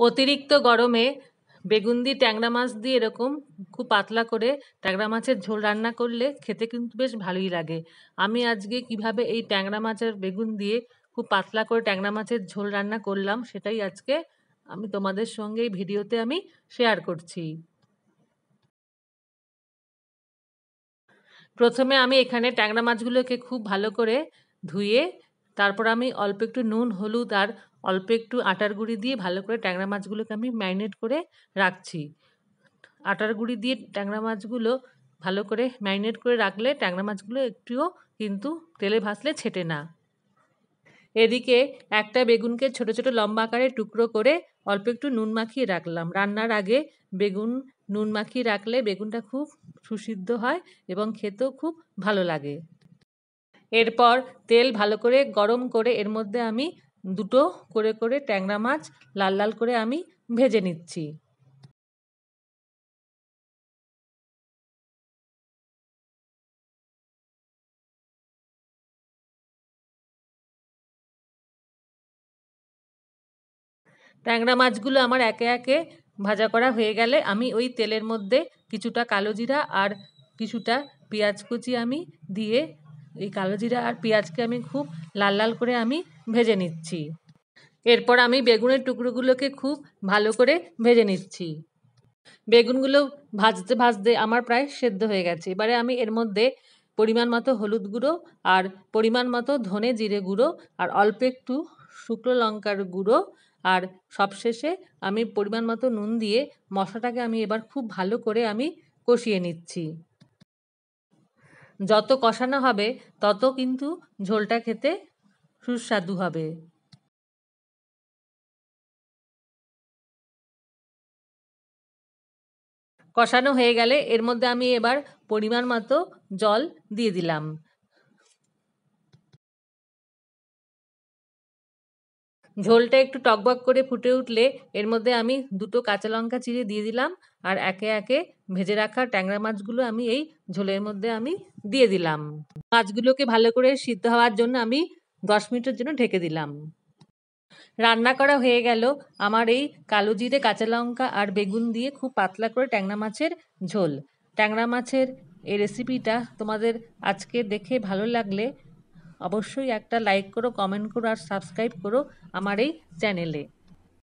অতিরিক্ত গরমে বেগুন দিয়ে ট্যাংরা মাছ দিয়ে এরকম খুব পাতলা করে ট্যাংরা মাছের ঝোল রান্না করলে খেতে কিন্তু বেশ ভালোই লাগে। আমি আজকে কিভাবে এই ট্যাংরা মাছের বেগুন দিয়ে খুব পাতলা করে ট্যাংরা মাছের ঝোল রান্না করলাম সেটাই আজকে আমি তোমাদের সঙ্গে এই ভিডিওতে আমি শেয়ার করছি। প্রথমে আমি এখানে ট্যাংরা মাছগুলোকে খুব ভালো করে ধুয়ে তারপর আমি অল্প একটু নুন হলুদ আর অল্প একটু আটার গুঁড়ি দিয়ে ভালো করে ট্যাংরা মাছগুলোকে আমি ম্যারিনেট করে রাখছি। আটার গুঁড়ি দিয়ে ট্যাংরা মাছগুলো ভালো করে ম্যারিনেট করে রাখলে ট্যাংরা মাছগুলো একটুও কিন্তু তেলে ভাজলে ছেটে না। এদিকে একটা বেগুনকে ছোট ছোট লম্বা আকারে টুকরো করে অল্প একটু নুন মাখিয়ে রাখলাম। রান্নার আগে বেগুন নুন মাখিয়ে রাখলে বেগুনটা খুব সুসিদ্ধ হয় এবং খেতেও খুব ভালো লাগে। এরপর তেল ভালো করে গরম করে এর মধ্যে আমি দুটো করে করে ট্যাংরা মাছ লাল লাল করে আমি ভেজে নিচ্ছি। ট্যাংরা মাছগুলো আমার একে একে ভাজা করা হয়ে গেলে আমি ওই তেলের মধ্যে কিছুটা কালো জিরা আর কিছুটা পেঁয়াজ কুচি আমি দিয়ে এই কালো জিরা আর পেঁয়াজকে আমি খুব লাল লাল করে আমি ভেজে নিচ্ছি। এরপর আমি বেগুনের টুকরোগুলোকে খুব ভালো করে ভেজে নিচ্ছি। বেগুনগুলো ভাজতে ভাজতে আমার প্রায় সেদ্ধ হয়ে গেছে। এবারে আমি এর মধ্যে পরিমাণ মতো হলুদ গুঁড়ো আর পরিমাণ মতো ধনে জিরে গুঁড়ো আর অল্প একটু শুকনো লঙ্কার গুঁড়ো আর সবশেষে আমি পরিমাণ মতো নুন দিয়ে মশলাটাকে আমি এবার খুব ভালো করে আমি কষিয়ে নিচ্ছি। যত কষানো হবে তত কিন্তু ঝোলটা খেতে সুস্বাদু হবে। কষানো হয়ে গেলে এর মধ্যে আমি এবার পরিমাণ মতো জল দিয়ে দিলাম। ঝোলটা একটু টকবক করে ফুটে উঠলে এর মধ্যে আমি দুটো কাঁচা লঙ্কা চিড়ে দিয়ে দিলাম আর একে একে ভেজে রাখা ট্যাংরা মাছগুলো আমি এই ঝোলের মধ্যে আমি দিয়ে দিলাম। মাছগুলোকে ভালো করে সিদ্ধ হওয়ার জন্য আমি 10 মিনিটের জন্য ঢেকে দিলাম। রান্না করা হয়ে গেল আমার এই কালো জিরে কাঁচা লঙ্কা আর বেগুন দিয়ে খুব পাতলা করে ট্যাংরা মাছের ঝোল। ট্যাংরা মাছের এই রেসিপিটা তোমাদের আজকে দেখে ভালো লাগলে অবশ্যই একটা লাইক করো, কমেন্ট করো আর সাবস্ক্রাইব করো আমার এই চ্যানেলে।